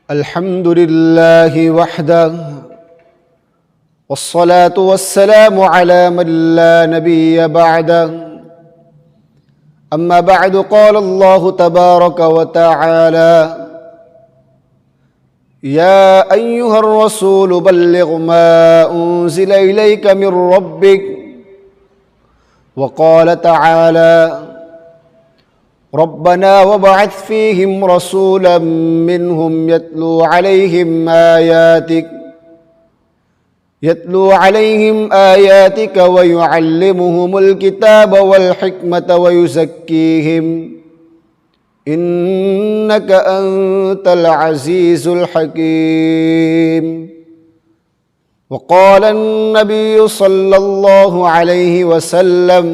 الحمد لله وحده والصلاة والسلام على من لا نبي بعده أما بعد قال الله تبارك وتعالى يا أيها الرسول بلغ ما أنزل إليك من ربك وقال تعالى ربنا وابعث فيهم رسولا منهم يتلو عليهم آياتك ويعلمهم الكتاب والحكمة ويزكيهم إنك أنت العزيز الحكيم. وقال النبي صلى الله عليه وسلم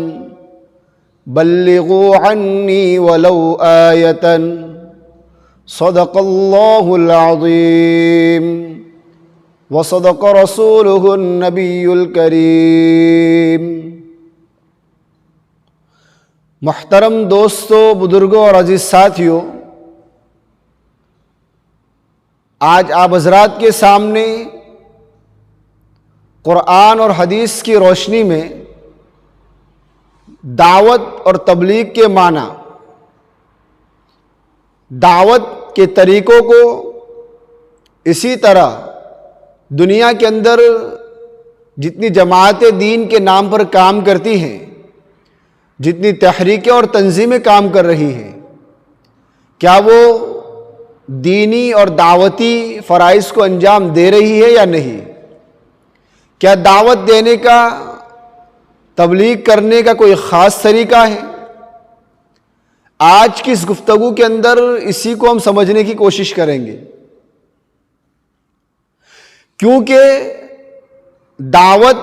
بلغوا عني ولو آية صدق الله العظيم وصدق رسوله النبي الكريم. محترم دوستوں، بزرگوں اور عزیز ساتھیوں، آج آپ حضرات کے سامنے قرآن اور حدیث کی روشنی میں دعوت اور تبلیغ کے معنی، دعوت کے طریقوں کو، اسی طرح دنیا کے اندر جتنی جماعتیں دین کے نام پر کام کرتی ہیں، جتنی تحریکیں اور تنظیمیں کام کر رہی ہیں، کیا وہ دینی اور دعوتی فرائض کو انجام دے رہی ہے یا نہیں؟ کیا دعوت دینے کا، تبلیغ کرنے کا کوئی خاص طریقہ ہے؟ آج کی اس گفتگو کے اندر اسی کو ہم سمجھنے کی کوشش کریں گے، کیونکہ دعوت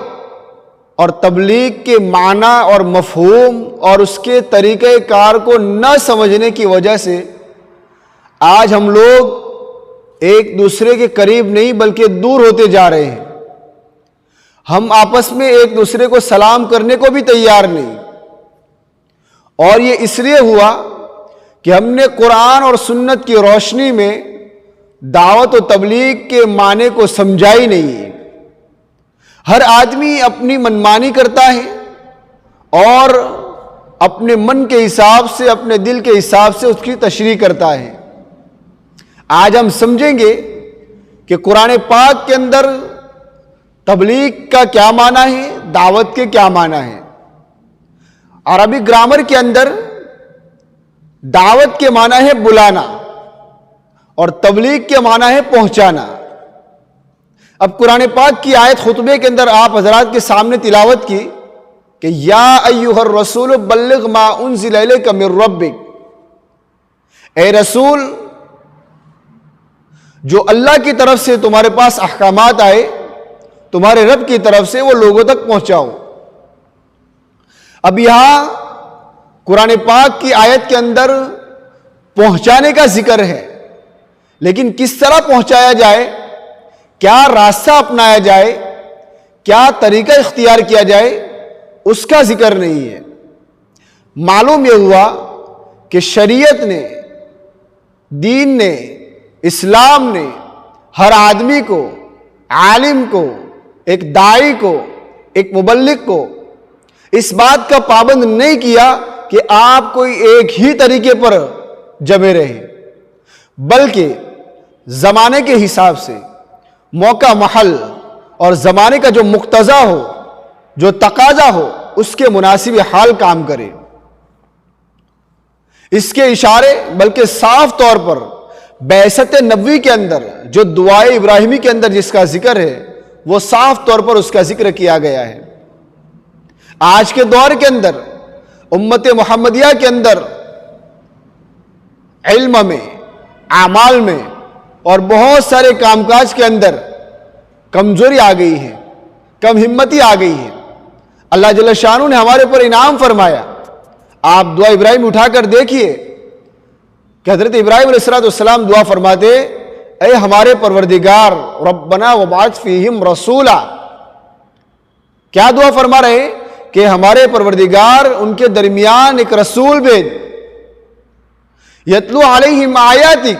اور تبلیغ کے معنی اور مفہوم اور اس کے طریقہ کار کو نہ سمجھنے کی وجہ سے آج ہم لوگ ایک دوسرے کے قریب نہیں بلکہ دور ہوتے جا رہے ہیں۔ ہم آپس میں ایک دوسرے کو سلام کرنے کو بھی تیار نہیں، اور یہ اس لیے ہوا کہ ہم نے قرآن اور سنت کی روشنی میں دعوت و تبلیغ کے معنی کو سمجھا ہی نہیں ہے۔ ہر آدمی اپنی منمانی کرتا ہے اور اپنے من کے حساب سے، اپنے دل کے حساب سے اس کی تشریح کرتا ہے۔ آج ہم سمجھیں گے کہ قرآن پاک کے اندر تبلیغ کا کیا معنی ہے، دعوت کے کیا معنی ہے۔ عربی گرامر کے اندر دعوت کے معنی ہے بلانا اور تبلیغ کے معنی ہے پہنچانا۔ اب قرآن پاک کی آیت خطبے کے اندر آپ حضرات کے سامنے تلاوت کی کہ یا ایھا الرسول بلغ ما انزل الیک من ربک، اے رسول جو اللہ کی طرف سے تمہارے پاس احکامات آئے، تمہارے رب کی طرف سے، وہ لوگوں تک پہنچاؤ۔ اب یہاں قرآن پاک کی آیت کے اندر پہنچانے کا ذکر ہے، لیکن کس طرح پہنچایا جائے، کیا راستہ اپنایا جائے، کیا طریقہ اختیار کیا جائے، اس کا ذکر نہیں ہے۔ معلوم یہ ہوا کہ شریعت نے، دین نے، اسلام نے ہر آدمی کو، عالم کو، ایک داعی کو، ایک مبلغ کو اس بات کا پابند نہیں کیا کہ آپ کوئی ایک ہی طریقے پر جمے رہے، بلکہ زمانے کے حساب سے، موقع محل اور زمانے کا جو مقتضا ہو، جو تقاضا ہو، اس کے مناسب حال کام کرے۔ اس کے اشارے بلکہ صاف طور پر بعثت نبوی کے اندر جو دعائے ابراہیمی کے اندر جس کا ذکر ہے، وہ صاف طور پر اس کا ذکر کیا گیا ہے۔ آج کے دور کے اندر، امت محمدیہ کے اندر علم میں، اعمال میں اور بہت سارے کام کاج کے اندر کمزوری آ گئی ہے، کم ہمتی آ گئی ہے۔ اللہ جل شانہ نے ہمارے پر انعام فرمایا۔ آپ دعا ابراہیم اٹھا کر دیکھیے کہ حضرت ابراہیم علیہ السلام دعا فرماتے، اے ہمارے پروردگار ربنا وبعث فیہم رسولا۔ کیا دعا فرما رہے کہ ہمارے پروردگار ان کے درمیان ایک رسول بھیج، یتلو علیہم آیاتک،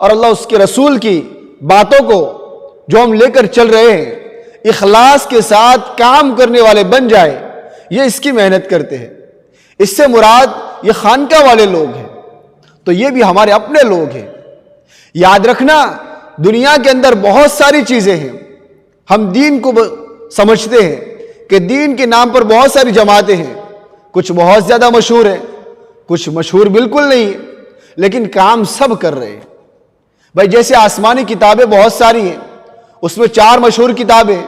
اور اللہ اس کے رسول کی باتوں کو جو ہم لے کر چل رہے ہیں اخلاص کے ساتھ کام کرنے والے بن جائے، یہ اس کی محنت کرتے ہیں۔ اس سے مراد یہ خانقاہ والے لوگ ہیں، تو یہ بھی ہمارے اپنے لوگ ہیں۔ یاد رکھنا، دنیا کے اندر بہت ساری چیزیں ہیں، ہم دین کو سمجھتے ہیں کہ دین کے نام پر بہت ساری جماعتیں ہیں، کچھ بہت زیادہ مشہور ہیں، کچھ مشہور بالکل نہیں ہیں، لیکن کام سب کر رہے ہیں۔ بھائی جیسے آسمانی کتابیں بہت ساری ہیں، اس میں 4 مشہور کتابیں ہیں،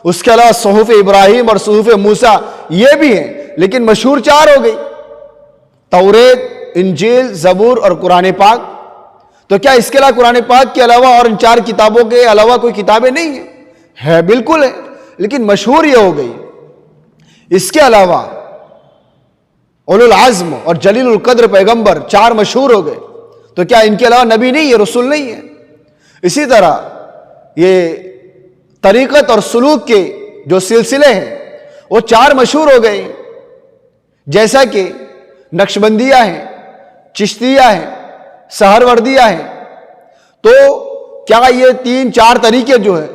اس کے علاوہ صحف ابراہیم اور صحف موسیٰ یہ بھی ہیں، لیکن مشہور 4 ہو گئی، توریت، انجیل، زبور اور قرآن پاک۔ تو کیا اس کے علاوہ قرآن پاک کے علاوہ اور ان 4 کتابوں کے علاوہ کوئی کتابیں نہیں ہیں؟ ہے، بالکل ہے، لیکن مشہور یہ ہو گئی۔ اس کے علاوہ اولو العزم اور جلیل القدر پیغمبر 4 مشہور ہو گئے، تو کیا ان کے علاوہ نبی نہیں ہے، رسول نہیں ہے؟ اسی طرح یہ طریقت اور سلوک کے جو سلسلے ہیں وہ 4 مشہور ہو گئے، جیسا کہ نقشبندیہ ہیں، چشتیہ ہیں، سہروردیہ ہیں۔ تو کیا یہ 3-4 طریقے جو ہیں،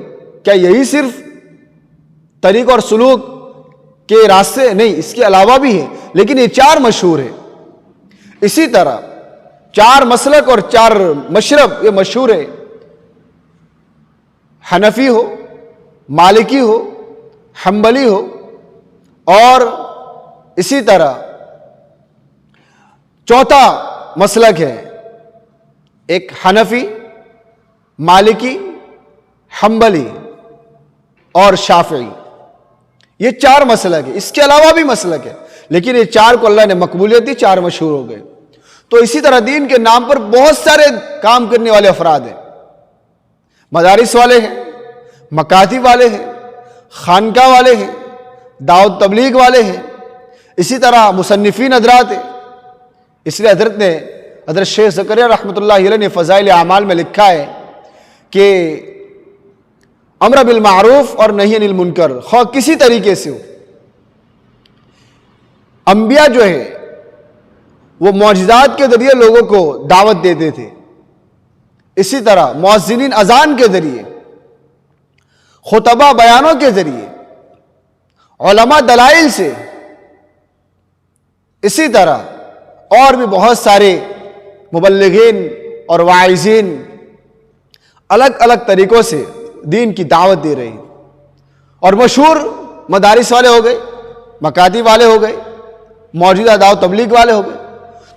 کیا یہی صرف طریق اور سلوک کے راستے نہیں، اس کے علاوہ بھی ہیں، لیکن یہ 4 مشہور ہیں۔ اسی طرح 4 مسلک اور 4 مشرب یہ مشہور ہے، حنفی ہو، مالکی ہو، حنبلی ہو، اور اسی طرح 4تھا مسلک ہے ایک حنفی، مالکی، حنبلی اور شافعی۔ یہ 4 مسلک ہے، اس کے علاوہ بھی مسلک ہے، لیکن یہ 4 کو اللہ نے مقبولیت دی، 4 مشہور ہو گئے۔ تو اسی طرح دین کے نام پر بہت سارے کام کرنے والے افراد ہیں، مدارس والے ہیں، مکاتب والے ہیں، خانقاہ والے ہیں، دعوت تبلیغ والے ہیں، اسی طرح مصنفین حضرات ہیں۔ اس لیے حضرت شیخ زکریا رحمۃ اللہ علیہ نے فضائل اعمال میں لکھا ہے کہ امر بالمعروف اور نہی عن المنکر خواہ کسی طریقے سے ہو، انبیاء جو ہے وہ معجزات کے ذریعے لوگوں کو دعوت دیتے تھے، اسی طرح مؤذنین اذان کے ذریعے، خطبہ بیانوں کے ذریعے، علماء دلائل سے، اسی طرح اور بھی بہت سارے مبلغین اور واعظین الگ الگ طریقوں سے دین کی دعوت دے رہے ہیں۔ اور مشہور مدارس والے ہو گئے، مکاتب والے ہو گئے، موجودہ دعوت تبلیغ والے ہو گئے۔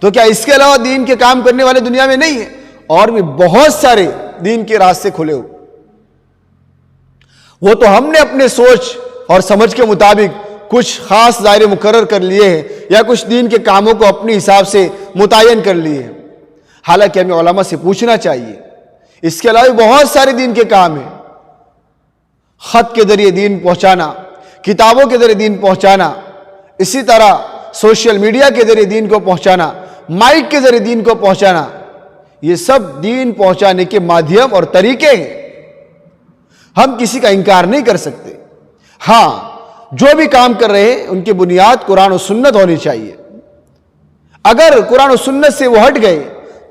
تو کیا اس کے علاوہ دین کے کام کرنے والے دنیا میں نہیں ہیں؟ اور بھی بہت سارے دین کے راستے کھلے ہو، وہ تو ہم نے اپنے سوچ اور سمجھ کے مطابق کچھ خاص دائرے مقرر کر لیے ہیں، یا کچھ دین کے کاموں کو اپنے حساب سے متعین کر لیے ہیں۔ حالانکہ ہمیں علماء سے پوچھنا چاہیے، اس کے علاوہ بہت سارے دین کے کام ہیں، خط کے ذریعے دین پہنچانا، کتابوں کے ذریعے دین پہنچانا، اسی طرح سوشل میڈیا کے ذریعے دین کو پہنچانا، مائک کے ذریعے دین کو پہنچانا، یہ سب دین پہنچانے کے مادھیم اور طریقے ہیں، ہم کسی کا انکار نہیں کر سکتے۔ ہاں، جو بھی کام کر رہے ہیں ان کی بنیاد قرآن و سنت ہونی چاہیے۔ اگر قرآن و سنت سے وہ ہٹ گئے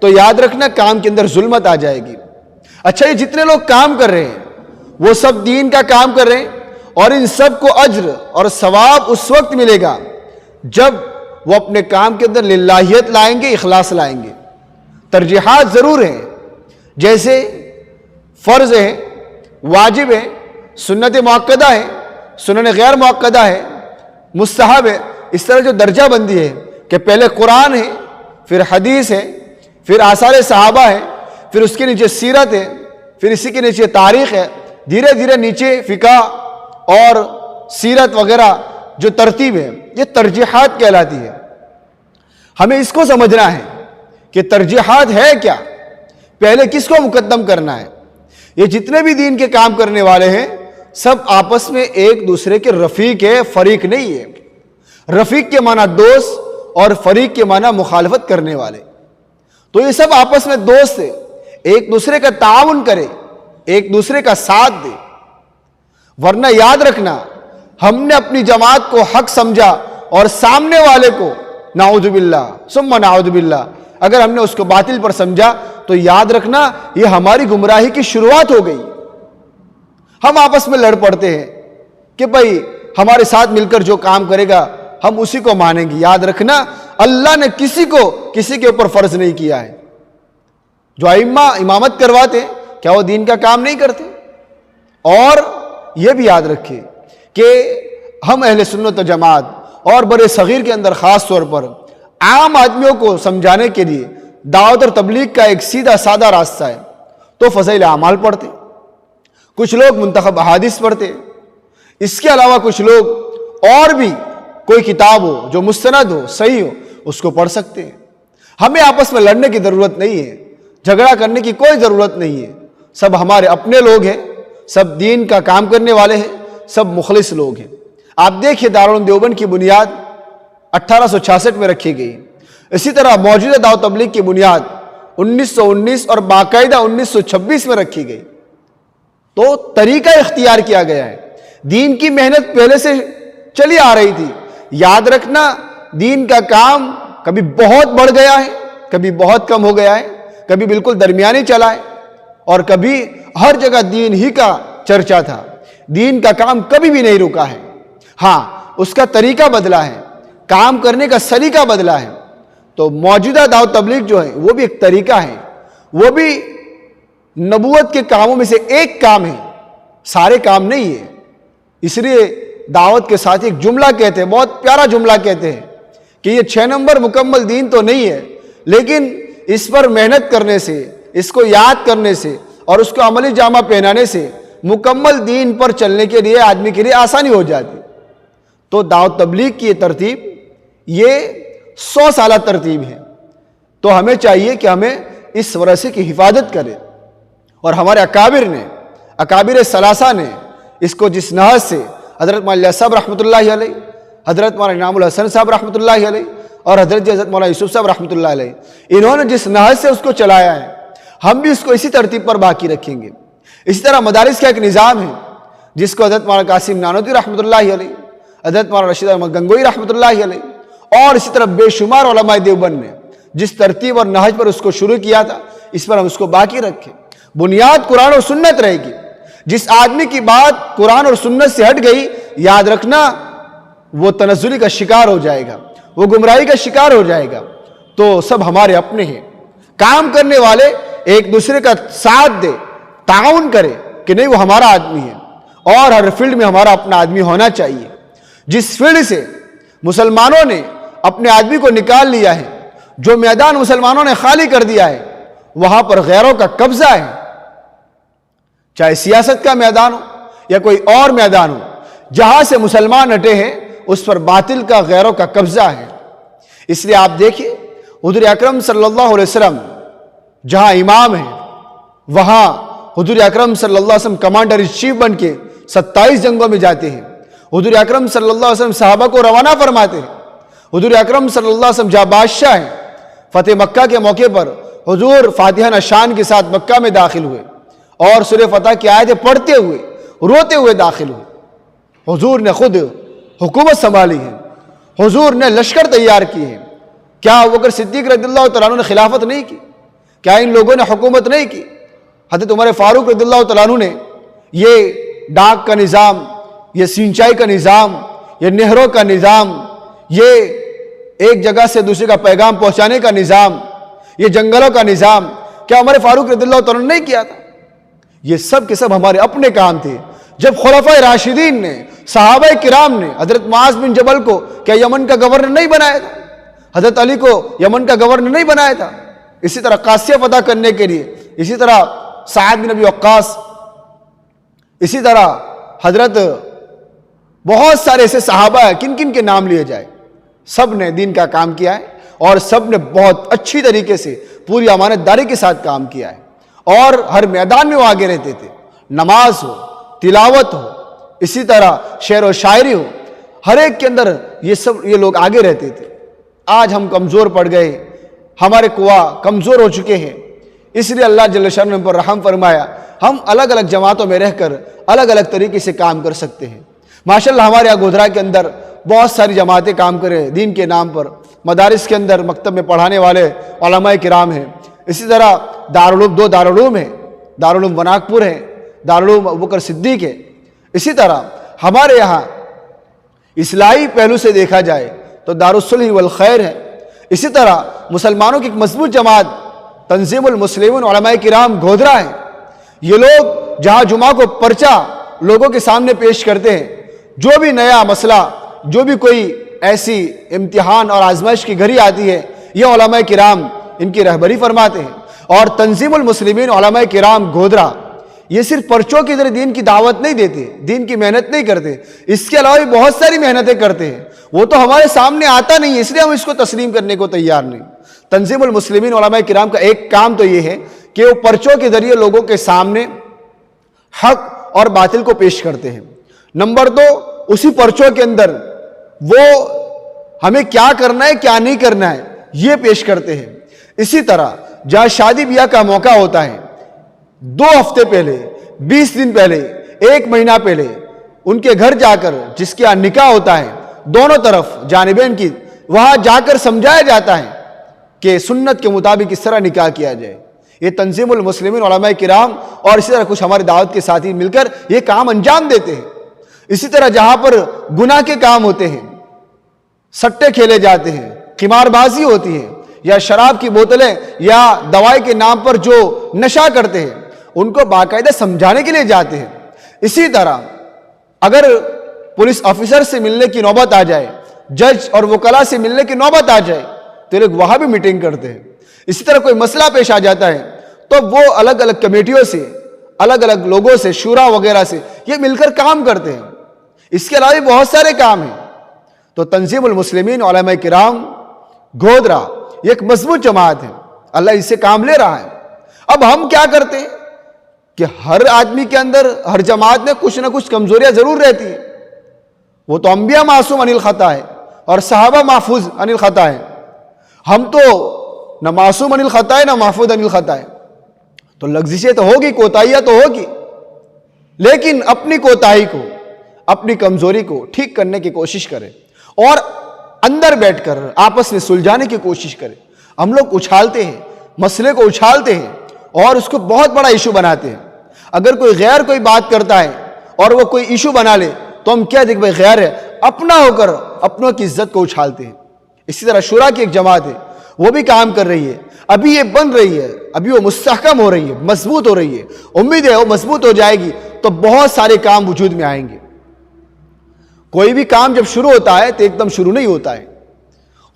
تو یاد رکھنا کام کے اندر ظلمت آ جائے گی۔ اچھا، یہ جتنے لوگ کام کر رہے ہیں وہ سب دین کا کام کر رہے ہیں، اور ان سب کو اجر اور ثواب اس وقت ملے گا جب وہ اپنے کام کے اندر للہیت لائیں گے، اخلاص لائیں گے۔ ترجیحات ضرور ہیں، جیسے فرض ہے، واجب ہے، سنت موقدہ ہے، سنن غیر موقدہ ہے، مستحب ہے۔ اس طرح جو درجہ بندی ہے کہ پہلے قرآن ہے، پھر حدیث ہے، پھر آثار صحابہ ہے، پھر اس کے نیچے سیرت ہے، پھر اسی کے نیچے تاریخ ہے، دھیرے دھیرے نیچے فقہ اور سیرت وغیرہ جو ترتیب ہے، یہ ترجیحات کہلاتی ہے۔ ہمیں اس کو سمجھنا ہے کہ ترجیحات ہے کیا، پہلے کس کو مقدم کرنا ہے۔ یہ جتنے بھی دین کے کام کرنے والے ہیں سب آپس میں ایک دوسرے کے رفیق ہے، فریق نہیں ہے۔ رفیق کے معنی دوست اور فریق کے معنی مخالفت کرنے والے۔ تو یہ سب آپس میں دوست ہے، ایک دوسرے کا تعاون کرے، ایک دوسرے کا ساتھ دے۔ ورنہ یاد رکھنا، ہم نے اپنی جماعت کو حق سمجھا اور سامنے والے کو نعوذ باللہ ثم نعوذ باللہ اگر ہم نے اس کو باطل پر سمجھا تو یاد رکھنا یہ ہماری گمراہی کی شروعات ہو گئی۔ ہم آپس میں لڑ پڑتے ہیں کہ بھائی ہمارے ساتھ مل کر جو کام کرے گا ہم اسی کو مانیں گے۔ یاد رکھنا اللہ نے کسی کے اوپر فرض نہیں کیا ہے۔ جو ائمہ امامت کرواتے کیا وہ دین کا کام نہیں کرتے؟ اور یہ بھی یاد رکھیں کہ ہم اہل سنت و جماعت اور بڑے صغیر کے اندر خاص طور پر عام آدمیوں کو سمجھانے کے لیے دعوت اور تبلیغ کا ایک سیدھا سادہ راستہ ہے۔ تو فضائل اعمال پڑھتے، کچھ لوگ منتخب احادیث پڑھتے، اس کے علاوہ کچھ لوگ اور بھی کوئی کتاب ہو جو مستند ہو صحیح ہو اس کو پڑھ سکتے ہیں۔ ہمیں آپس میں لڑنے کی ضرورت نہیں ہے، جھگڑا کرنے کی کوئی ضرورت نہیں ہے۔ سب ہمارے اپنے لوگ ہیں، سب دین کا کام کرنے والے ہیں، سب مخلص لوگ ہیں۔ آپ دیکھیے دارالعلوم دیوبند کی بنیاد 1866 میں رکھی گئی، اسی طرح موجودہ دعوت تبلیغ کی بنیاد 1919 اور باقاعدہ 1926 میں رکھی گئی۔ تو طریقہ اختیار کیا گیا ہے۔ دین کی محنت پہلے سے چلی آ رہی تھی۔ یاد رکھنا دین کا کام کبھی بہت بڑھ گیا ہے، کبھی بہت کم ہو گیا ہے، کبھی بالکل درمیانی چلا ہے، اور کبھی ہر جگہ دین ہی کا چرچا تھا۔ دین کا کام کبھی بھی نہیں رکا ہے، ہاں اس کا طریقہ بدلا ہے، کام کرنے کا سلیقہ بدلا ہے۔ تو موجودہ دعوت تبلیغ جو ہے وہ بھی ایک طریقہ ہے، وہ بھی نبوت کے کاموں میں سے ایک کام ہے، سارے کام نہیں ہے۔ اس لیے دعوت کے ساتھ ایک جملہ کہتے ہیں، بہت پیارا جملہ کہتے ہیں کہ یہ 6 نمبر مکمل دین تو نہیں ہے، لیکن اس پر محنت کرنے سے، اس کو یاد کرنے سے اور اس کو عملی جامہ پہنانے سے مکمل دین پر چلنے کے لیے آدمی کے لیے آسانی ہو جاتی۔ تو دعوت تبلیغ کی یہ ترتیب یہ 100 سالہ ترتیب ہے۔ تو ہمیں چاہیے کہ ہمیں اس ورثے کی حفاظت کریں، اور ہمارے اکابر ثلاثہ نے اس کو جس نہج سے حضرت مولانا صاحب رحمۃ اللہ علیہ، حضرت مولانا انعام الحسن صاحب رحمۃ اللہ علیہ اور حضرت مولانا یوسف صاحب رحمۃ اللہ علیہ، انہوں نے جس نہج سے اس کو چلایا ہے ہم بھی اس کو اسی ترتیب پر باقی رکھیں گے۔ اسی طرح مدارس کا ایک نظام ہے جس کو حضرت مولانا قاسم نانوتوی رحمۃ اللہ علیہ، حضرت مولانا رشید احمد گنگوئی رحمۃ اللہ علیہ اور اسی طرح بے شمار علماء دیوبند نے جس ترتیب اور نہج پر اس کو شروع کیا تھا اس پر ہم اس کو باقی رکھیں۔ بنیاد قرآن اور سنت رہے گی۔ جس آدمی کی بات قرآن اور سنت سے ہٹ گئی یاد رکھنا وہ تنزلی کا شکار ہو جائے گا، وہ گمراہی کا شکار ہو جائے گا۔ تو سب ہمارے اپنے ہیں، کام کرنے والے ایک دوسرے کا ساتھ دے، تعاون کرے کہ نہیں وہ ہمارا آدمی ہے، اور ہر فیلڈ میں ہمارا اپنا آدمی ہونا چاہیے۔ جس فیلڈ سے مسلمانوں نے اپنے آدمی کو نکال لیا ہے، جو میدان مسلمانوں نے خالی کر دیا ہے، وہاں پر غیروں کا قبضہ ہے، چاہے سیاست کا میدان ہو یا کوئی اور میدان ہو، جہاں سے مسلمان ہٹے ہیں اس پر باطل کا غیروں کا قبضہ ہے۔ اس لیے آپ دیکھیں حضور اکرم صلی اللہ علیہ وسلم جہاں امام ہیں وہاں حضور اکرم صلی اللہ علیہ وسلم کمانڈر ان چیف بن کے 27 جنگوں میں جاتے ہیں۔ حضور اکرم صلی اللہ علیہ وسلم صحابہ کو روانہ فرماتے ہیں۔ حضور اکرم صلی اللہ علیہ وسلم جہاں بادشاہ ہیں، فتح مکہ کے موقع پر حضور فاتحہ نشان کے ساتھ مکہ میں داخل ہوئے اور سورہ فتح کی آیتیں پڑھتے ہوئے روتے ہوئے داخل ہوئے۔ حضور نے خود حکومت سنبھالی ہے، حضور نے لشکر تیار کی ہے۔ کیا ابوبکر صدیق رضی اللہ تعالیٰ عنہ نے خلافت نہیں کی؟ کیا ان لوگوں نے حکومت نہیں کی؟ حضرت عمر فاروق رضی اللہ تعالیٰ عنہ نے یہ ڈاک کا نظام، یہ سینچائی کا نظام، یہ نہروں کا نظام، یہ ایک جگہ سے دوسرے کا پیغام پہنچانے کا نظام، یہ جنگلوں کا نظام، کیا عمر فاروق رضی اللہ تعالیٰ عنہ نے نہیں کیا تھا؟ یہ سب کے سب ہمارے اپنے کام تھے۔ جب خلفائے راشدین نے، صحابہ کرام نے حضرت معاذ بن جبل کو کیا یمن کا گورنر نہیں بنایا تھا؟ حضرت علی کو یمن کا گورنر نہیں بنایا تھا؟ اسی طرح قاسیہ فتح کرنے کے لیے، اسی طرح سعد بن ابی وقاص، اسی طرح حضرت بہت سارے ایسے صحابہ ہیں کن کن کے نام لیے جائے، سب نے دین کا کام کیا ہے اور سب نے بہت اچھی طریقے سے پوری امانت داری کے ساتھ کام کیا ہے، اور ہر میدان میں وہ آگے رہتے تھے۔ نماز ہو، تلاوت ہو، اسی طرح شعر و شاعری ہو، ہر ایک کے اندر یہ لوگ آگے رہتے تھے۔ آج ہم کمزور پڑ گئے، ہمارے قوا کمزور ہو چکے ہیں، اس لیے اللہ جل شانہ نے پر رحم فرمایا ہم الگ الگ جماعتوں میں رہ کر الگ الگ طریقے سے کام کر سکتے ہیں۔ ماشاءاللہ ہمارے یہاں گودھرا کے اندر بہت ساری جماعتیں کام کریں دین کے نام پر، مدارس کے اندر مکتب میں پڑھانے والے علماء کرام ہیں، اسی طرح دو دارالعلوم ہیں، دارالعلوم بناکپور ہے، دارالعلوم ابوبکر صدیق ہے. اسی طرح ہمارے یہاں اصلاحی پہلو سے دیکھا جائے تو دارالصلح والخیر ہے. اسی طرح مسلمانوں کی ایک مضبوط جماعت تنظیم المسلمین علماء کرام گودرا ہے. یہ لوگ جہاں جمعہ کو پرچہ لوگوں کے سامنے پیش کرتے ہیں، جو بھی نیا مسئلہ، جو بھی کوئی ایسی امتحان اور آزمائش کی گھڑی آتی ہے، یہ علماء کرام ان کی رہبری فرماتے ہیں. اور تنظیم المسلمین علماء کرام گودرا یہ صرف پرچوں کی طرح دین کی دعوت نہیں دیتے، دین کی محنت نہیں کرتے، اس کے علاوہ بھی بہت ساری محنتیں کرتے ہیں. وہ تو ہمارے سامنے آتا نہیں ہے، اس لیے ہم اس کو تسلیم کرنے کو تیار نہیں. تنظیم المسلمین علماء کرام کا ایک کام تو یہ ہے کہ وہ پرچوں کے ذریعے لوگوں کے سامنے حق اور باطل کو پیش کرتے ہیں. نمبر 2، اسی پرچوں کے اندر وہ ہمیں کیا کرنا ہے کیا نہیں کرنا ہے یہ پیش کرتے ہیں. اسی طرح جہاں شادی بیاہ کا موقع ہوتا ہے، 2 ہفتے پہلے، 20 دن پہلے، 1 مہینہ پہلے ان کے گھر جا کر جس کے یہاں نکاح ہوتا ہے، دونوں طرف جانبین کی، وہاں جا کر سمجھایا جاتا ہے کہ سنت کے مطابق اس طرح نکاح کیا جائے. یہ تنظیم المسلمین علماء کرام اور اسی طرح کچھ ہمارے دعوت کے ساتھی مل کر یہ کام انجام دیتے ہیں. اسی طرح جہاں پر گناہ کے کام ہوتے ہیں، سٹے کھیلے جاتے ہیں، قمار بازی ہوتی ہے، یا شراب کی بوتلیں یا دوائی کے نام پر جو نشہ کرتے ہیں، ان کو باقاعدہ سمجھانے کے لیے جاتے ہیں. اسی طرح اگر پولیس آفیسر سے ملنے کی نوبت آ جائے، جج اور وکلاء سے ملنے کی نوبت آ جائے تو لوگ وہاں بھی میٹنگ کرتے ہیں. اسی طرح کوئی مسئلہ پیش آ جاتا ہے تو وہ الگ الگ کمیٹیوں سے، الگ الگ لوگوں سے، شورا وغیرہ سے یہ مل کر کام کرتے ہیں. اس کے علاوہ بھی بہت سارے کام ہیں. تو تنظیم المسلمین علماء کرام گودرا یہ ایک مضبوط جماعت ہے، اللہ اس سے کام لے رہا ہے. اب ہم کیا کرتے ہیں کہ ہر آدمی کے اندر، ہر جماعت میں کچھ نہ کچھ کمزوریاں ضرور رہتی ہیں. وہ تو انبیاء معصوم عن الخطا ہے اور صحابہ محفوظ عن الخطا ہے. ہم تو نہ معصوم عن الخطا ہے نہ محفوظ عن الخطا ہے. تو لغزشیں تو ہوگی، کوتاہیاں تو ہوگی، لیکن اپنی کوتاہی کو، اپنی کمزوری کو ٹھیک کرنے کی کوشش کریں اور اندر بیٹھ کر آپس میں سلجھانے کی کوشش کریں. ہم لوگ اچھالتے ہیں، مسئلے کو اچھالتے ہیں اور اس کو بہت بڑا ایشو بناتے ہیں. اگر کوئی غیر کوئی بات کرتا ہے اور وہ کوئی ایشو بنا لے تو ہم کیا دیکھ بھائی غیر ہے، اپنا ہو کر اپنوں کی عزت کو اچھالتے ہیں. اسی طرح شورا کی ایک جماعت ہے، وہ بھی کام کر رہی ہے، ابھی یہ بن رہی ہے، ابھی وہ مستحکم ہو رہی ہے، مضبوط ہو رہی ہے. امید ہے وہ مضبوط ہو جائے گی تو بہت سارے کام وجود میں آئیں گے. کوئی بھی کام جب شروع ہوتا ہے تو ایک دم شروع نہیں ہوتا ہے.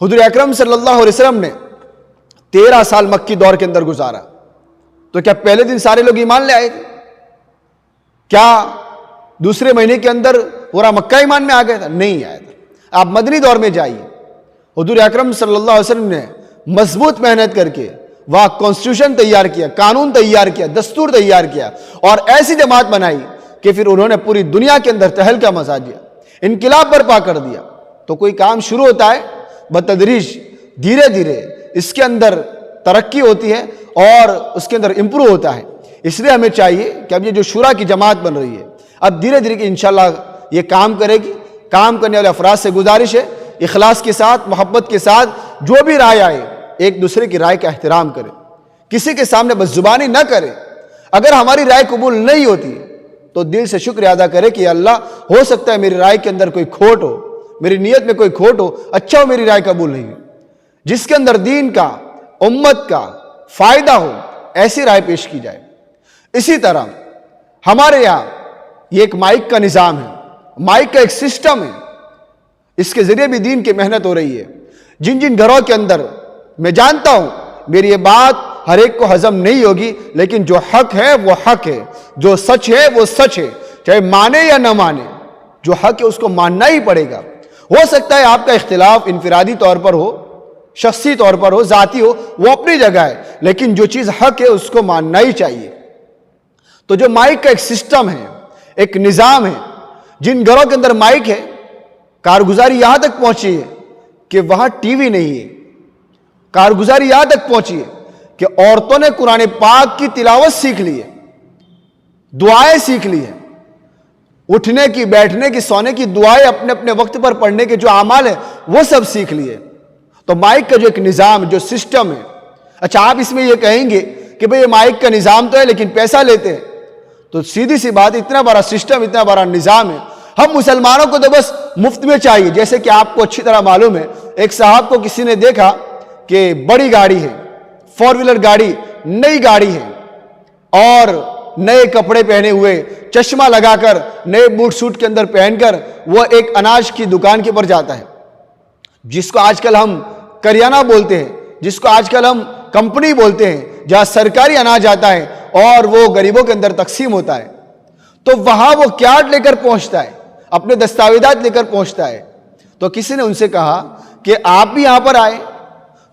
حضور اکرم صلی اللہ علیہ وسلم نے 13 سال مکی دور کے اندر گزارا، تو کیا پہلے دن سارے لوگ ایمان لے آئے تھے؟ کیا دوسرے مہینے کے اندر پورا مکہ ایمان میں آ گیا تھا؟ نہیں آیا تھا. آپ مدنی دور میں جائیے، حضور اکرم صلی اللہ علیہ وسلم نے مضبوط محنت کر کے وہاں کانسٹیٹیوشن تیار کیا، قانون تیار کیا، دستور تیار کیا اور ایسی جماعت بنائی کہ پھر انہوں نے پوری دنیا کے اندر تہلکہ مچا دیا، انقلاب برپا کر دیا. تو کوئی کام شروع ہوتا ہے بتدریج، دھیرے دھیرے اس کے اندر ترقی ہوتی ہے اور اس کے اندر امپروو ہوتا ہے. اس لیے ہمیں چاہیے کہ اب یہ جو شورا کی جماعت بن رہی ہے اب دھیرے دھیرے کہ انشاءاللہ یہ کام کرے گی. کام کرنے والے افراد سے گزارش ہے اخلاص کے ساتھ، محبت کے ساتھ جو بھی رائے آئے ایک دوسرے کی رائے کا احترام کرے، کسی کے سامنے بس زبانی نہ کرے. اگر ہماری رائے قبول نہیں ہوتی تو دل سے شکر ادا کرے کہ اللہ ہو سکتا ہے میری رائے کے اندر کوئی کھوٹ ہو، میری نیت میں کوئی کھوٹ ہو، اچھا ہو میری رائے قبول نہیں ہوئی. جس کے اندر دین کا، امت کا فائدہ ہو ایسی رائے پیش کی جائے. اسی طرح ہمارے یہاں یہ ایک مائک کا نظام ہے، مائک کا ایک سسٹم ہے، اس کے ذریعے بھی دین کی محنت ہو رہی ہے. جن جن گھروں کے اندر میں جانتا ہوں میری یہ بات ہر ایک کو ہضم نہیں ہوگی، لیکن جو حق ہے وہ حق ہے، جو سچ ہے وہ سچ ہے، چاہے مانے یا نہ مانے، جو حق ہے اس کو ماننا ہی پڑے گا. ہو سکتا ہے آپ کا اختلاف انفرادی طور پر ہو، شخصی طور پر ہو، ذاتی ہو، وہ اپنی جگہ ہے، لیکن جو چیز حق ہے اس کو ماننا ہی چاہیے. تو جو مائک کا ایک سسٹم ہے، ایک نظام ہے، جن گھروں کے اندر مائک ہے، کارگزاری یہاں تک پہنچی ہے کہ وہاں ٹی وی نہیں ہے. کارگزاری یہاں تک پہنچی ہے کہ عورتوں نے قرآن پاک کی تلاوت سیکھ لی ہے، دعائیں سیکھ لی ہیں، اٹھنے کی, بیٹھنے کی, سونے کی, دعائیں اپنے اپنے وقت پر پڑھنے کے جو اعمال ہیں وہ سب سیکھ لیے. تو مائک کا جو ایک نظام, جو سسٹم ہے, اچھا آپ اس میں یہ کہیں گے کہ بھئی یہ مائک کا نظام تو ہے لیکن پیسہ لیتے ہیں, تو سیدھی سی بات, اتنا بڑا سسٹم, اتنا بڑا نظام ہے, ہم مسلمانوں کو تو بس مفت میں چاہیے. جیسے کہ آپ کو اچھی طرح معلوم ہے, ایک صاحب کو کسی نے دیکھا کہ بڑی گاڑی ہے, 4 ویلر گاڑی, نئی گاڑی ہے, اور نئے کپڑے پہنے ہوئے, چشمہ لگا کر, نئے بوٹ سوٹ کے اندر پہن کر وہ ایک اناج کی دکان کے اوپر جاتا ہے, جس کو آج کل ہم کریانہ بولتے ہیں, جس کو آج کل ہم کمپنی بولتے ہیں, جہاں سرکاری اناج آتا ہے اور وہ غریبوں کے اندر تقسیم ہوتا ہے. تو وہاں وہ کارڈ لے کر پہنچتا ہے, اپنے دستاویزات لے کر پہنچتا ہے. تو کسی نے ان سے کہا کہ آپ بھی یہاں پر آئے,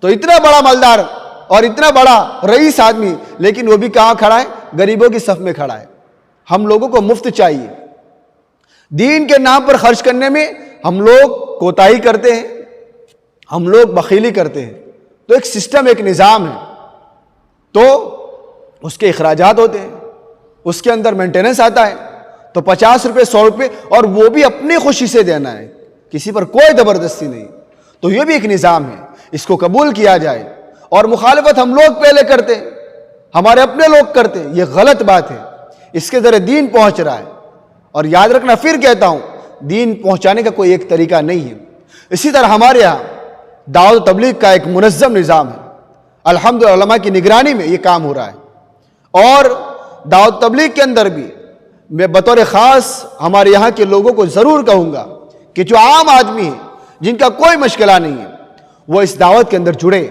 تو اتنا بڑا مالدار اور اتنا بڑا رئیس آدمی, لیکن وہ بھی کہاں کھڑا ہے؟ غریبوں کی صف میں کھڑا ہے. ہم لوگوں کو مفت چاہیے. دین کے نام پر خرچ کرنے میں ہم لوگ کوتاہی کرتے ہیں, ہم لوگ بخیلی کرتے ہیں. تو ایک سسٹم, ایک نظام ہے, تو اس کے اخراجات ہوتے ہیں, اس کے اندر مینٹیننس آتا ہے. تو 50 روپے, 100 روپے, اور وہ بھی اپنی خوشی سے دینا ہے, کسی پر کوئی زبردستی نہیں. تو یہ بھی ایک نظام ہے, اس کو قبول کیا جائے. اور مخالفت ہم لوگ پہلے کرتے ہیں, ہمارے اپنے لوگ کرتے ہیں, یہ غلط بات ہے. اس کے ذریعے دین پہنچ رہا ہے. اور یاد رکھنا, پھر کہتا ہوں, دین پہنچانے کا کوئی ایک طریقہ نہیں ہے. اسی طرح ہمارے یہاں دعوت و تبلیغ کا ایک منظم نظام ہے. الحمدللہ علماء کی نگرانی میں یہ کام ہو رہا ہے. اور دعوت و تبلیغ کے اندر بھی میں بطور خاص ہمارے یہاں کے لوگوں کو ضرور کہوں گا کہ جو عام آدمی ہیں, جن کا کوئی مشغلہ نہیں ہے, وہ اس دعوت کے اندر جڑے.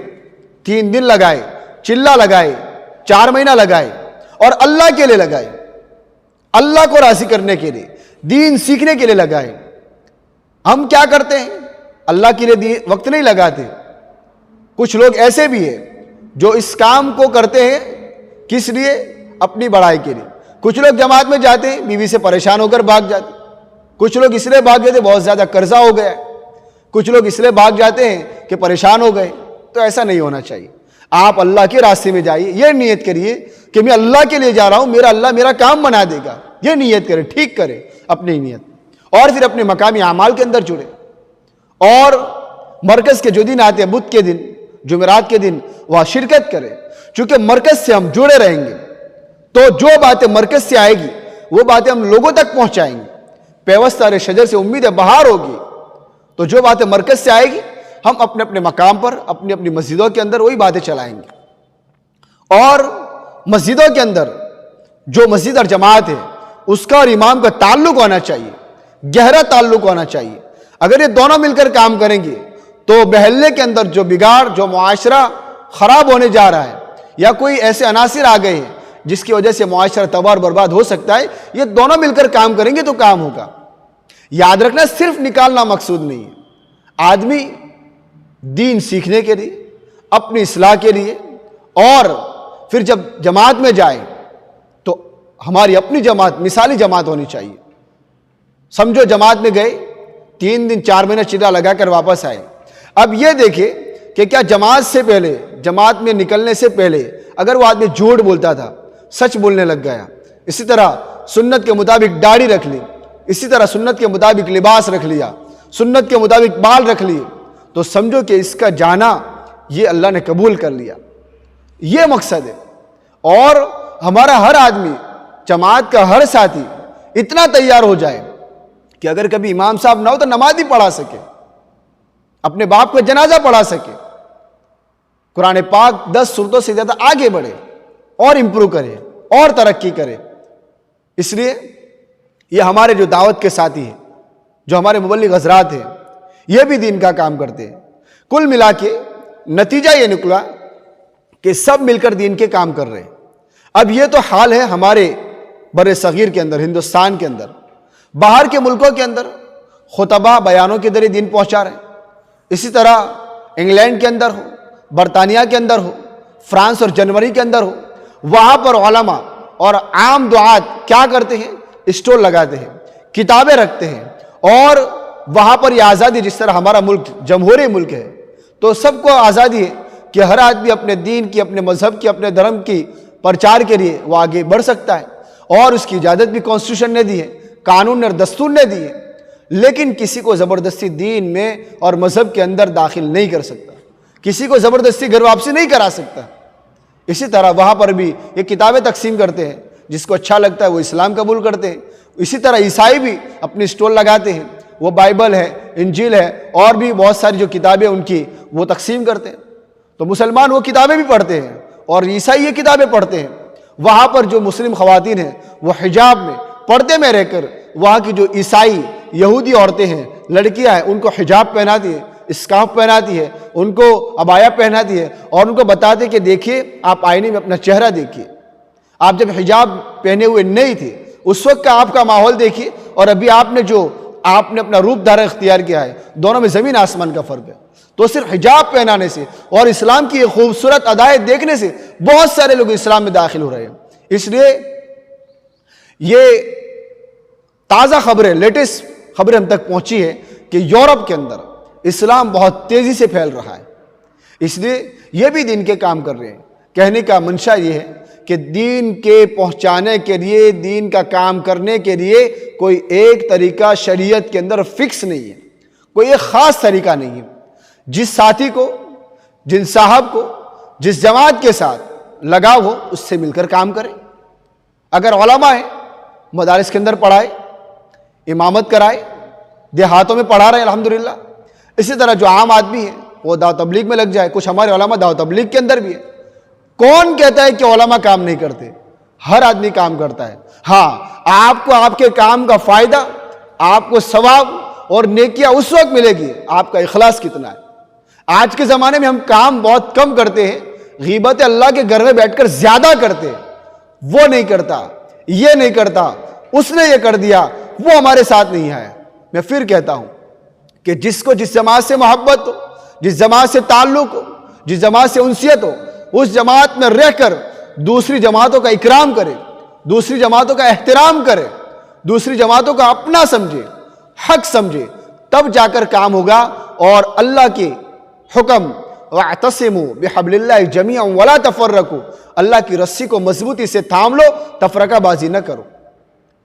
3 دن لگائے, چلہ لگائے, 4 مہینہ لگائے, اور اللہ کے لیے لگائے, اللہ کو راضی کرنے کے لیے, دین سیکھنے کے لیے لگائے. ہم کیا کرتے ہیں؟ اللہ کے لیے وقت نہیں لگاتے. کچھ لوگ ایسے بھی ہیں جو اس کام کو کرتے ہیں کس لیے؟ اپنی بڑائی کے لیے. کچھ لوگ جماعت میں جاتے ہیں, بیوی سے پریشان ہو کر بھاگ جاتے. کچھ لوگ اس لیے بھاگ جاتے بہت زیادہ قرضہ ہو گیا ہے. کچھ لوگ اس لیے بھاگ جاتے ہیں کہ پریشان ہو گئے. تو ایسا نہیں ہونا چاہیے. آپ اللہ کے راستے میں جائیے, یہ نیت کریے کہ میں اللہ کے لیے جا رہا ہوں, میرا اللہ میرا کام بنا دے گا. یہ نیت کرے, ٹھیک کرے اپنی نیت, اور پھر اپنے مقامی اعمال کے اندر جڑے. اور مرکز کے جو دن آتے ہیں, بدھ کے دن, جمعرات کے دن, وہاں شرکت کرے. چونکہ مرکز سے ہم جڑے رہیں گے تو جو باتیں مرکز سے آئے گی وہ باتیں ہم لوگوں تک پہنچائیں گے. پیوستہ شجر سے امید بہار ہوگی. تو جو باتیں مرکز سے آئے گی ہم اپنے اپنے مقام پر, اپنی اپنی مسجدوں کے اندر وہی باتیں چلائیں گے. اور مسجدوں کے اندر جو مسجد اور جماعت ہے اس کا اور امام کا تعلق ہونا چاہیے, گہرا تعلق ہونا چاہیے. اگر یہ دونوں مل کر کام کریں گے تو محلے کے اندر جو بگاڑ, جو معاشرہ خراب ہونے جا رہا ہے, یا کوئی ایسے عناصر آ گئے ہیں جس کی وجہ سے معاشرہ تباہ اور برباد ہو سکتا ہے, یہ دونوں مل کر کام کریں گے تو کام ہوگا. یاد رکھنا, صرف نکالنا مقصود نہیں ہے. آدمی دین سیکھنے کے لیے, اپنی اصلاح کے لیے, اور پھر جب جماعت میں جائے تو ہماری اپنی جماعت مثالی جماعت ہونی چاہیے. سمجھو جماعت میں گئے, 3 دن 4 مہینہ چلا لگا کر واپس آئے. اب یہ دیکھیں کہ کیا جماعت سے پہلے, جماعت میں نکلنے سے پہلے اگر وہ آدمی جھوٹ بولتا تھا, سچ بولنے لگ گیا, اسی طرح سنت کے مطابق داڑھی رکھ لی, اسی طرح سنت کے مطابق لباس رکھ لیا, سنت کے مطابق بال رکھ لیے, تو سمجھو کہ اس کا جانا یہ اللہ نے قبول کر لیا. یہ مقصد ہے. اور ہمارا ہر آدمی, جماعت کا ہر ساتھی اتنا تیار ہو جائے کہ اگر کبھی امام صاحب نہ ہو تو نماز ہی پڑھا سکے, اپنے باپ کا جنازہ پڑھا سکے. قرآن پاک 10 سورتوں سے زیادہ آگے بڑھے اور امپروو کرے اور ترقی کرے. اس لیے یہ ہمارے جو دعوت کے ساتھی ہیں, جو ہمارے مبلغ حضرات ہیں, یہ بھی دین کا کام کرتے ہیں. کل ملا کے نتیجہ یہ نکلا کہ سب مل کر دین کے کام کر رہے ہیں. اب یہ تو حال ہے ہمارے بر صغیر کے اندر, ہندوستان کے اندر. باہر کے ملکوں کے اندر خطبہ بیانوں کے ذریعے دین پہنچا رہے ہیں. اسی طرح انگلینڈ کے اندر ہو, برطانیہ کے اندر ہو, فرانس اور جرمنی کے اندر ہو, وہاں پر علماء اور عام دعات کیا کرتے ہیں؟ اسٹول لگاتے ہیں, کتابیں رکھتے ہیں. اور وہاں پر یہ آزادی, جس طرح ہمارا ملک جمہوری ملک ہے تو سب کو آزادی ہے کہ ہر آدمی اپنے دین کی, اپنے مذہب کی, اپنے دھرم کی پرچار کے لیے وہ آگے بڑھ سکتا ہے. اور اس کی اجازت بھی کانسٹیٹیوشن نے دی ہے. قانون اور دستور نے دی ہے، لیکن کسی کو زبردستی دین میں اور مذہب کے اندر داخل نہیں کر سکتا، کسی کو زبردستی گھر واپسی نہیں کرا سکتا۔ اسی طرح وہاں پر بھی یہ کتابیں تقسیم کرتے ہیں، جس کو اچھا لگتا ہے وہ اسلام قبول کرتے ہیں۔ اسی طرح عیسائی بھی اپنی اسٹول لگاتے ہیں، وہ بائبل ہے، انجیل ہے، اور بھی بہت ساری جو کتابیں ان کی وہ تقسیم کرتے ہیں۔ تو مسلمان وہ کتابیں بھی پڑھتے ہیں اور عیسائی یہ کتابیں پڑھتے ہیں۔ وہاں پر جو مسلم خواتین ہیں وہ حجاب میں، پردے میں رہ کر، وہاں کی جو عیسائی یہودی عورتیں ہیں، لڑکیاں ہیں، ان کو حجاب پہناتی ہے، اسکارف پہناتی ہے، ان کو عبایا پہناتی ہے، اور ان کو بتاتے کہ دیکھیے آپ آئینے میں اپنا چہرہ دیکھیے۔ آپ جب حجاب پہنے ہوئے نہیں تھے اس وقت کا آپ کا ماحول دیکھیے، اور ابھی آپ نے اپنا روپ دھارا اختیار کیا ہے، دونوں میں زمین آسمان کا فرق ہے۔ تو صرف حجاب پہنانے سے اور اسلام کی یہ خوبصورت ادائیں دیکھنے سے بہت سارے لوگ اسلام میں داخل ہو رہے ہیں۔ اس لیے یہ تازہ خبریں، لیٹسٹ خبریں ہم تک پہنچی ہے کہ یورپ کے اندر اسلام بہت تیزی سے پھیل رہا ہے، اس لیے یہ بھی دین کے کام کر رہے ہیں۔ کہنے کا منشا یہ ہے کہ دین کے پہنچانے کے لیے، دین کا کام کرنے کے لیے کوئی ایک طریقہ شریعت کے اندر فکس نہیں ہے، کوئی ایک خاص طریقہ نہیں ہے۔ جس ساتھی کو، جن صاحب کو، جس جماعت کے ساتھ لگاؤ ہو اس سے مل کر کام کرے۔ اگر علماء ہیں مدارس کے اندر پڑھائے، امامت کرائے، دیہاتوں میں پڑھا رہے ہیں الحمدللہ۔ اسی طرح جو عام آدمی ہے وہ دعوت تبلیغ میں لگ جائے، کچھ ہمارے علماء دعوت تبلیغ کے اندر بھی ہے۔ کون کہتا ہے کہ علماء کام نہیں کرتے؟ ہر آدمی کام کرتا ہے۔ ہاں، آپ کو آپ کے کام کا فائدہ، آپ کو ثواب اور نیکیاں اس وقت ملے گی آپ کا اخلاص کتنا ہے۔ آج کے زمانے میں ہم کام بہت کم کرتے ہیں، غیبت اللہ کے گھر میں بیٹھ کر زیادہ کرتے ہیں۔ وہ نہیں کرتا، یہ نہیں کرتا، اس نے یہ کر دیا، وہ ہمارے ساتھ نہیں ہے۔ میں پھر کہتا ہوں کہ جس کو جس جماعت سے محبت ہو، جس جماعت سے تعلق ہو، جس جماعت سے انسیت ہو، اس جماعت میں رہ کر دوسری جماعتوں کا اکرام کرے، دوسری جماعتوں کا احترام کرے، دوسری جماعتوں کا اپنا سمجھے، حق سمجھے، تب جا کر کام ہوگا۔ اور اللہ کے حکم وَاعْتَصِمُوا بِحَبْلِ اللَّهِ جَمِيعًا وَلَا تَفَرَّقُوا، اللہ کی رسی کو مضبوطی سے تھام لو، تفرقہ بازی نہ کرو۔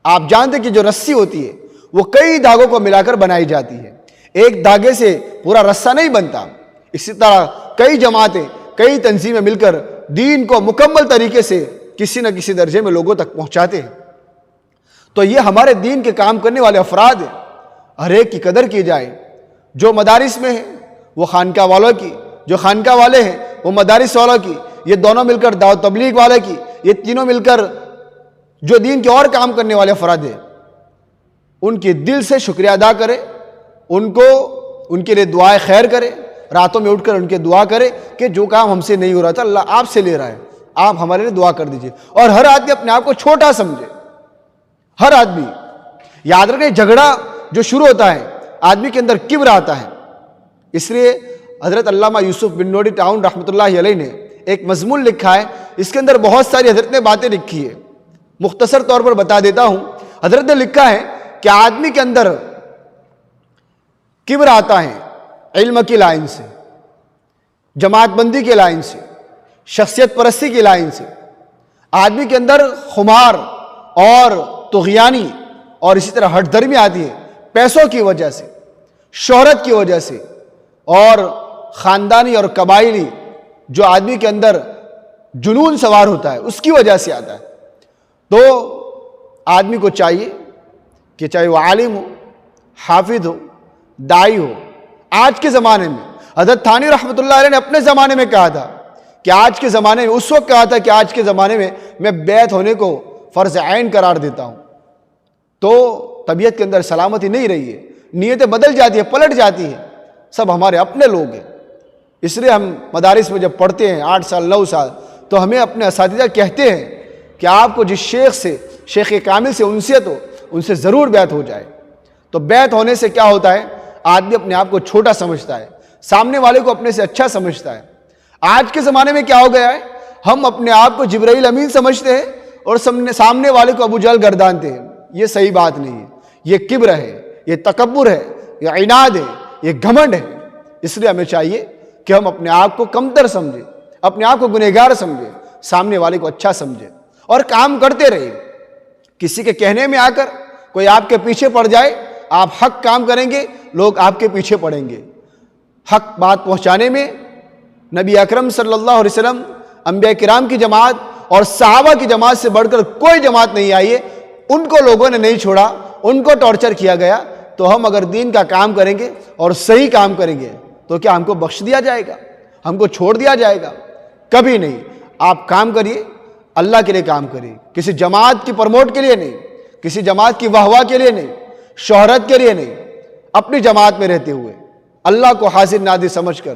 آپ جانتے کہ جو رسی ہوتی ہے وہ کئی دھاگوں کو ملا کر بنائی جاتی ہے، ایک دھاگے سے پورا رسہ نہیں بنتا۔ اسی طرح کئی جماعتیں، کئی تنظیمیں مل کر دین کو مکمل طریقے سے کسی نہ کسی درجے میں لوگوں تک پہنچاتے ہیں۔ تو یہ ہمارے دین کے کام کرنے والے افراد ہیں، ہر ایک کی قدر کی جائے۔ جو مدارس میں ہیں وہ خانقاہ والوں کی، جو خانقاہ والے ہیں وہ مدارس والوں کی، یہ دونوں مل کر دعوت تبلیغ والے کی، یہ تینوں مل کر جو دین کے اور کام کرنے والے افراد ہیں ان کے دل سے شکریہ ادا کرے، ان کے لیے دعائے خیر کرے، راتوں میں اٹھ کر ان کے دعا کرے کہ جو کام ہم سے نہیں ہو رہا تھا اللہ آپ سے لے رہا ہے، آپ ہمارے لیے دعا کر دیجئے۔ اور ہر آدمی اپنے آپ کو چھوٹا سمجھے، ہر آدمی یاد رکھے، جھگڑا جو شروع ہوتا ہے آدمی کے اندر کبر آتا ہے۔ اس لیے حضرت علامہ یوسف بن نوری ٹاؤن رحمۃ اللہ علیہ نے ایک مضمون لکھا ہے، اس کے اندر بہت ساری حضرت نے باتیں لکھی ہے، مختصر طور پر بتا دیتا ہوں۔ حضرت نے لکھا ہے کہ آدمی کے اندر کبر آتا ہے علم کی لائن سے، جماعت بندی کے لائن سے، شخصیت پرستی کی لائن سے۔ آدمی کے اندر خمار اور طغیانی اور اسی طرح ہٹ درمی آتی ہے پیسوں کی وجہ سے، شہرت کی وجہ سے، اور خاندانی اور قبائلی جو آدمی کے اندر جنون سوار ہوتا ہے اس کی وجہ سے آتا ہے۔ تو آدمی کو چاہیے کہ چاہے وہ عالم ہو، حافظ ہو، داعی ہو، آج کے زمانے میں حضرت تھانی رحمۃ اللہ علیہ نے اپنے زمانے میں کہا تھا کہ آج کے زمانے میں، اس وقت کہا تھا کہ آج کے زمانے میں بیعت ہونے کو فرض عین قرار دیتا ہوں۔ تو طبیعت کے اندر سلامتی نہیں رہی ہے، نیتیں بدل جاتی ہیں، پلٹ جاتی ہیں، سب ہمارے اپنے لوگ ہیں۔ اس لیے ہم مدارس میں جب پڑھتے ہیں 8 سال 9 سال تو ہمیں اپنے اساتذہ کہتے ہیں کہ آپ کو جس شیخ سے، شیخ کامل سے انسیت ہو، ان سے ضرور بیعت ہو جائے۔ تو بیعت ہونے سے کیا ہوتا ہے؟ آدمی اپنے آپ کو چھوٹا سمجھتا ہے، سامنے والے کو اپنے سے اچھا سمجھتا ہے۔ آج کے زمانے میں کیا ہو گیا ہے؟ ہم اپنے آپ کو جبرائیل امین سمجھتے ہیں اور سامنے والے کو ابو جہل گردانتے ہیں۔ یہ صحیح بات نہیں ہے، یہ کبر ہے، یہ تکبر ہے، یہ عناد ہے، یہ گھمنڈ ہے۔ اس لیے ہمیں چاہیے کہ ہم اپنے آپ کو کمتر سمجھیں، اپنے آپ کو گنہگار سمجھیں، سامنے والے کو اچھا سمجھیں اور کام کرتے رہیں۔ کسی کے کہنے میں آ کر کوئی آپ کے پیچھے پڑ جائے، آپ حق کام کریں گے، لوگ آپ کے پیچھے پڑیں گے۔ حق بات پہنچانے میں نبی اکرم صلی اللہ علیہ وسلم، انبیاء کرام کی جماعت اور صحابہ کی جماعت سے بڑھ کر کوئی جماعت نہیں آئی ہے۔ ان کو لوگوں نے نہیں چھوڑا، ان کو ٹارچر کیا گیا۔ تو ہم اگر دین کا کام کریں گے اور صحیح کام کریں گے تو کیا ہم کو بخش دیا جائے گا؟ ہم کو چھوڑ دیا جائے گا؟ کبھی نہیں۔ آپ کام کریے، اللہ کے لیے کام کریے، کسی جماعت کی پروموٹ کے لیے نہیں، کسی جماعت کی واہ واہ کے لیے نہیں، شہرت کے لیے نہیں، اپنی جماعت میں رہتے ہوئے اللہ کو حاضر ناظر سمجھ کر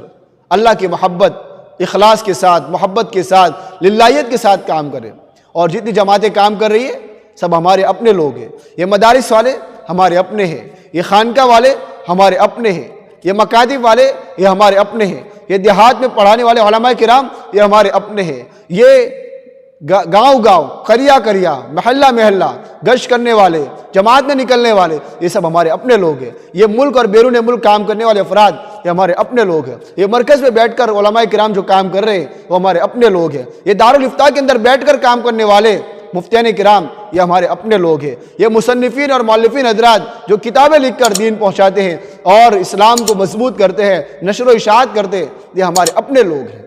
اللہ کی محبت، اخلاص کے ساتھ، محبت کے ساتھ، للہیت کے ساتھ کام کریں۔ اور جتنی جماعتیں کام کر رہی ہیں سب ہمارے اپنے لوگ ہیں۔ یہ مدارس والے ہمارے اپنے ہیں، یہ خانقاہ والے ہمارے اپنے ہیں، یہ مکاتب والے یہ ہمارے اپنے ہیں، یہ دیہات میں پڑھانے والے علماء کرام یہ ہمارے اپنے ہیں، یہ گاؤں گاؤں، قریہ قریہ، محلہ محلہ گشت کرنے والے، جماعت میں نکلنے والے، یہ سب ہمارے اپنے لوگ ہیں۔ یہ ملک اور بیرون ملک کام کرنے والے افراد یہ ہمارے اپنے لوگ ہیں۔ یہ مرکز میں بیٹھ کر علماء کرام جو کام کر رہے ہیں وہ ہمارے اپنے لوگ ہیں۔ یہ دارالافتاء کے اندر بیٹھ کر کام کرنے والے مفتیان کرام یہ ہمارے اپنے لوگ ہیں۔ یہ مصنفین اور مؤلفین حضرات جو کتابیں لکھ کر دین پہنچاتے ہیں اور اسلام کو مضبوط کرتے ہیں، نشر و اشاعت کرتے ہیں، یہ ہمارے اپنے لوگ ہیں۔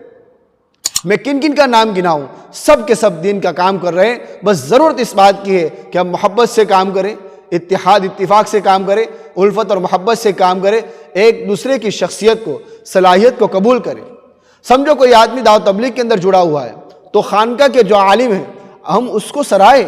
میں کن کن کا نام گناؤں؟ سب کے سب دین کا کام کر رہے ہیں۔ بس ضرورت اس بات کی ہے کہ ہم محبت سے کام کریں، اتحاد اتفاق سے کام کریں، الفت اور محبت سے کام کریں، ایک دوسرے کی شخصیت کو، صلاحیت کو قبول کریں۔ سمجھو کوئی آدمی دعوت تبلیغ کے اندر جڑا ہوا ہے تو خانقاہ کے جو عالم ہیں ہم اس کو سرائیں،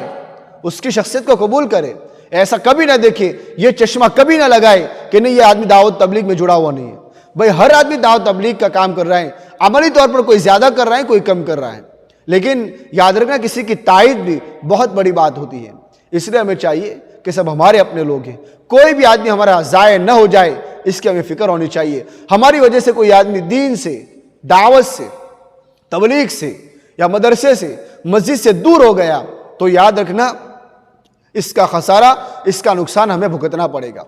اس کی شخصیت کو قبول کریں۔ ایسا کبھی نہ دیکھیں، یہ چشمہ کبھی نہ لگائے کہ نہیں یہ آدمی دعوت تبلیغ میں جڑا ہوا نہیں ہے۔ بھئی ہر آدمی دعوت تبلیغ کا کام کر رہا ہے، عملی طور پر کوئی زیادہ کر رہا ہے، کوئی کم کر رہا ہے، لیکن یاد رکھنا کسی کی تائید بھی بہت بڑی بات ہوتی ہے۔ اس لیے ہمیں چاہیے کہ سب ہمارے اپنے لوگ ہیں، کوئی بھی آدمی ہمارا ضائع نہ ہو جائے اس کی ہمیں فکر ہونی چاہیے۔ ہماری وجہ سے کوئی آدمی دین سے، دعوت سے، تبلیغ سے یا مدرسے سے، مسجد سے دور ہو گیا تو یاد رکھنا اس کا خسارہ، اس کا نقصان ہمیں بھگتنا پڑے گا،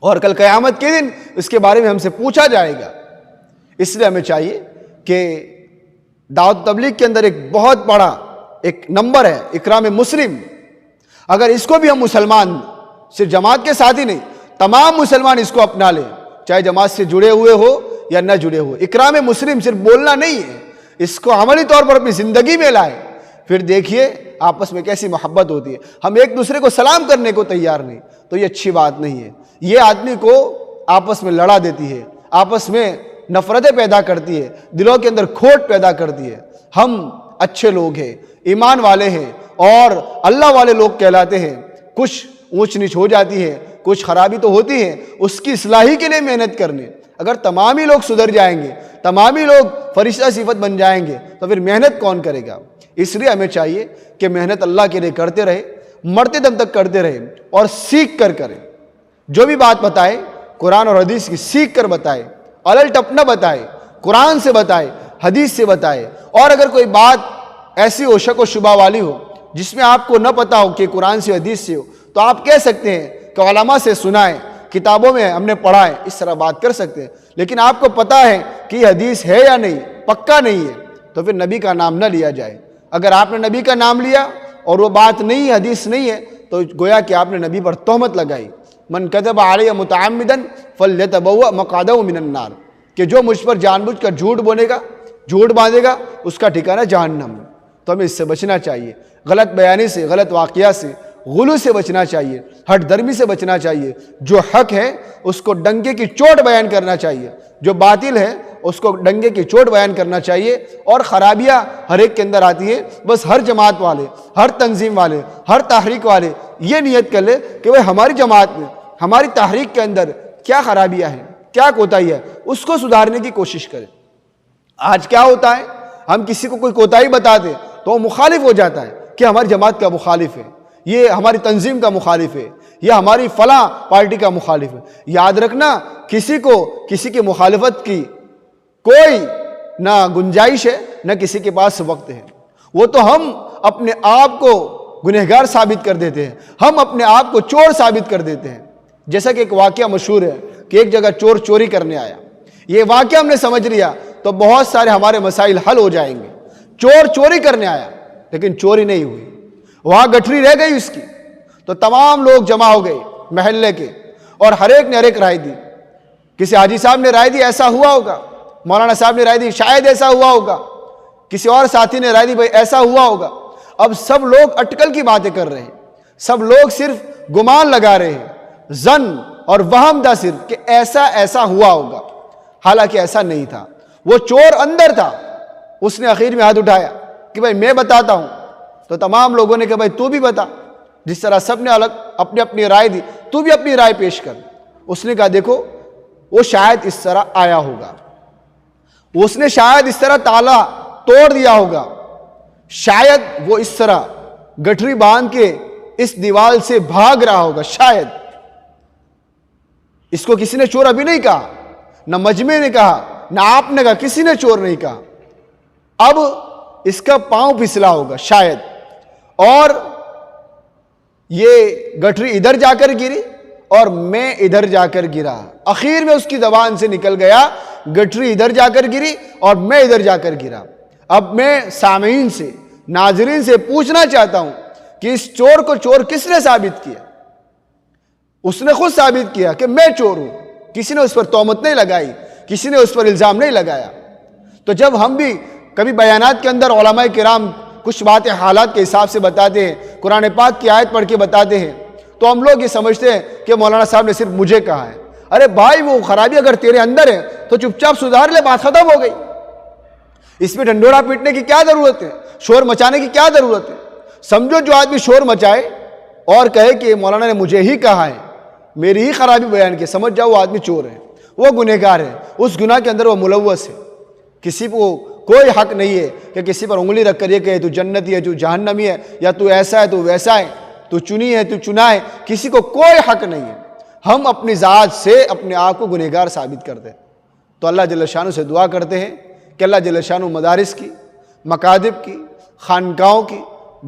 اور کل قیامت کے دن اس کے بارے میں ہم سے پوچھا جائے گا۔ اس لیے ہمیں چاہیے کہ دعوت تبلیغ کے اندر ایک بہت بڑا ایک نمبر ہے اکرام مسلم۔ اگر اس کو بھی ہم مسلمان، صرف جماعت کے ساتھ ہی نہیں، تمام مسلمان اس کو اپنا لیں، چاہے جماعت سے جڑے ہوئے ہو یا نہ جڑے ہوئے۔ اکرام مسلم صرف بولنا نہیں ہے، اس کو عملی طور پر اپنی زندگی میں لائیں، پھر دیکھیے آپس میں کیسی محبت ہوتی ہے۔ ہم ایک دوسرے کو سلام کرنے کو تیار نہیں تو یہ اچھی بات نہیں ہے۔ یہ آدمی کو آپس میں لڑا دیتی ہے، آپس میں نفرتیں پیدا کرتی ہے، دلوں کے اندر کھوٹ پیدا کرتی ہے۔ ہم اچھے لوگ ہیں، ایمان والے ہیں اور اللہ والے لوگ کہلاتے ہیں۔ کچھ اونچ نیچ ہو جاتی ہے، کچھ خرابی تو ہوتی ہے، اس کی اصلاحی کے لیے محنت کرنے۔ اگر تمام ہی لوگ سدھر جائیں گے، تمام ہی لوگ فرشتہ صفت بن جائیں گے تو پھر محنت کون کرے گا؟ اس لیے ہمیں چاہیے کہ محنت اللہ کے لیے کرتے رہے، مرتے دم تک کرتے رہے اور سیکھ کر کریں۔ جو بھی بات بتائے قرآن اور حدیث کی سیکھ کر بتائے، الل ٹپ نہ بتائے، قرآن سے بتائے، حدیث سے بتائے۔ اور اگر کوئی بات ایسی ہو شک و شبہ والی ہو جس میں آپ کو نہ پتا ہو کہ قرآن سے حدیث سے ہو تو آپ کہہ سکتے ہیں کہ علماء سے سنا ہے، کتابوں میں ہم نے پڑھا ہے، اس طرح بات کر سکتے ہیں۔ لیکن آپ کو پتا ہے کہ یہ حدیث ہے یا نہیں، پکا نہیں ہے، تو پھر نبی کا نام نہ لیا جائے۔ اگر آپ نے نبی کا نام لیا اور وہ بات نہیں، حدیث نہیں ہے، تو گویا کہ آپ نے نبی پر تہمت لگائی۔ من کذب علی متعمدا فلیتبوأ مقعدہ من النار، کہ جو مجھ پر جان بوجھ کر جھوٹ بولے گا، جھوٹ باندھے گا، اس کا ٹھکانہ جہنم۔ تو ہمیں اس سے بچنا چاہیے، غلط بیانی سے، غلط واقعہ سے، غلو سے بچنا چاہیے، ہٹ درمی سے بچنا چاہیے۔ جو حق ہے اس کو ڈنگے کی چوٹ بیان کرنا چاہیے، جو باطل ہے اس کو ڈنگے کی چوٹ بیان کرنا چاہیے۔ اور خرابیاں ہر ایک کے اندر آتی ہے، بس ہر جماعت والے، ہر تنظیم والے، ہر تحریک والے یہ نیت کر لے کہ وہ ہماری جماعت میں، ہماری تحریک کے اندر کیا خرابیاں ہیں، کیا کوتاہی ہے، اس کو سدھارنے کی کوشش کریں۔ آج کیا ہوتا ہے، ہم کسی کو کوئی کوتاہی بتاتے تو وہ مخالف ہو جاتا ہے کہ ہماری جماعت کا مخالف ہے، یہ ہماری تنظیم کا مخالف ہے، یہ ہماری فلاں پارٹی کا مخالف ہے۔ یاد رکھنا کسی کو کسی کی مخالفت کی کوئی نہ گنجائش ہے، نہ کسی کے پاس وقت ہے۔ وہ تو ہم اپنے آپ کو گنہگار ثابت کر دیتے ہیں، ہم اپنے آپ کو چور ثابت کر دیتے ہیں۔ جیسا کہ ایک واقعہ مشہور ہے کہ ایک جگہ چور چوری کرنے آیا، یہ واقعہ ہم نے سمجھ لیا تو بہت سارے ہمارے مسائل حل ہو جائیں گے۔ چور چوری کرنے آیا لیکن چوری نہیں ہوئی، وہاں گٹھری رہ گئی اس کی، تو تمام لوگ جمع ہو گئے محلے کے، اور ہر ایک نے ہر ایک رائے دی. کسی حاجی صاحب نے رائے دی ایسا ہوا ہوگا، مولانا صاحب نے رائے دی شاید ایسا ہوا ہوگا، کسی اور ساتھی نے رائے دی بھائی ایسا ہوا ہوگا. اب سب لوگ اٹکل کی باتیں کر رہے ہیں، سب لوگ صرف گمان لگا رہے ہیں، ظن اور وہم تھا صرف کہ ایسا ہوا ہوگا، حالانکہ ایسا نہیں تھا. وہ چور اندر تھا، اس نے اخیر میں ہاتھ اٹھایا کہ بھائی میں بتاتا ہوں. تو تمام لوگوں نے کہا بھائی تو بھی بتا. جس طرح سب نے الگ اپنی اپنی رائے دی، تو بھی اپنی رائے پیش کر. اس نے کہا دیکھو وہ شاید اس طرح آیا ہوگا، اس نے شاید اس طرح تالا توڑ دیا ہوگا، شاید وہ اس طرح گٹھری باندھ کے اس دیوار سے بھاگ رہا ہوگا، شاید. اس کو کسی نے چور ابھی نہیں کہا، نہ مجمع نے کہا، نہ آپ نے کہا، کسی نے چور نہیں کہا. اب اس کا پاؤں پھسلا ہوگا شاید، اور یہ گٹھری ادھر جا کر گری اور میں ادھر جا کر گرا. اخیر میں اس کی زبان سے نکل گیا گٹھری ادھر جا کر گری اور میں ادھر جا کر گرا. اب میں سامعین سے، ناظرین سے پوچھنا چاہتا ہوں کہ اس چور کو چور کس نے ثابت کیا؟ اس نے خود ثابت کیا کہ میں چور ہوں. کسی نے اس پر تہمت نہیں لگائی، کسی نے اس پر الزام نہیں لگایا. تو جب ہم بھی کبھی بیانات کے اندر علماء کرام کچھ باتیں حالات کے حساب سے بتاتے ہیں، قرآن پاک کی آیت پڑھ کے بتاتے ہیں، تو ہم لوگ یہ سمجھتے ہیں کہ مولانا صاحب نے صرف مجھے کہا ہے. ارے بھائی وہ خرابی اگر تیرے اندر ہے تو چپ چاپ سدھار لے، بات ختم ہو گئی. اس میں ڈنڈورا پیٹنے کی کیا ضرورت ہے؟ شور مچانے کی کیا ضرورت ہے؟ سمجھو جو آدمی شور مچائے اور کہے کہ مولانا نے مجھے ہی کہا ہے، میری ہی خرابی بیان کی، سمجھ جاؤ وہ آدمی چور ہے، وہ گنہگار ہے، اس گناہ کے اندر وہ ملوث ہے. کسی کو کوئی حق نہیں ہے کہ کسی پر انگلی رکھ کر یہ کہے تو جنتی ہے، تو جہنمی ہے، یا تو ایسا ہے تو ویسا ہے، تو چنی ہے تو چنا ہے. کسی کو کوئی حق نہیں ہے. ہم اپنی ذات سے اپنے آپ کو گنہگار ثابت کرتے ہیں. تو اللہ جل شانہ سے دعا کرتے ہیں کہ اللہ جل شانہ مدارس کی، مکاتب کی، خانقاہوں کی،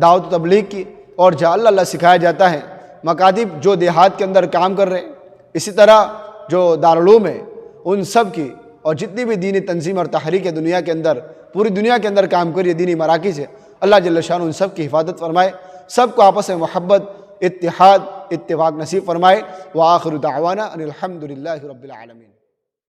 دعوت و تبلیغ کی، اور جہاں اللہ سکھایا جاتا ہے، مکاتب جو دیہات کے اندر کام کر رہے ہیں، اسی طرح جو دارالعلوم ہے ان سب کی، اور جتنی بھی دینی تنظیم اور تحریک دنیا کے اندر، پوری دنیا کے اندر کام کر رہی ہے، دینی مراکز ہے، اللہ جل شانہ ان سب کی حفاظت فرمائے، سب کو آپس میں محبت، اتحاد، اتفاق نصیب فرمائے. وآخر دعوانا ان الحمد للہ رب العالمین.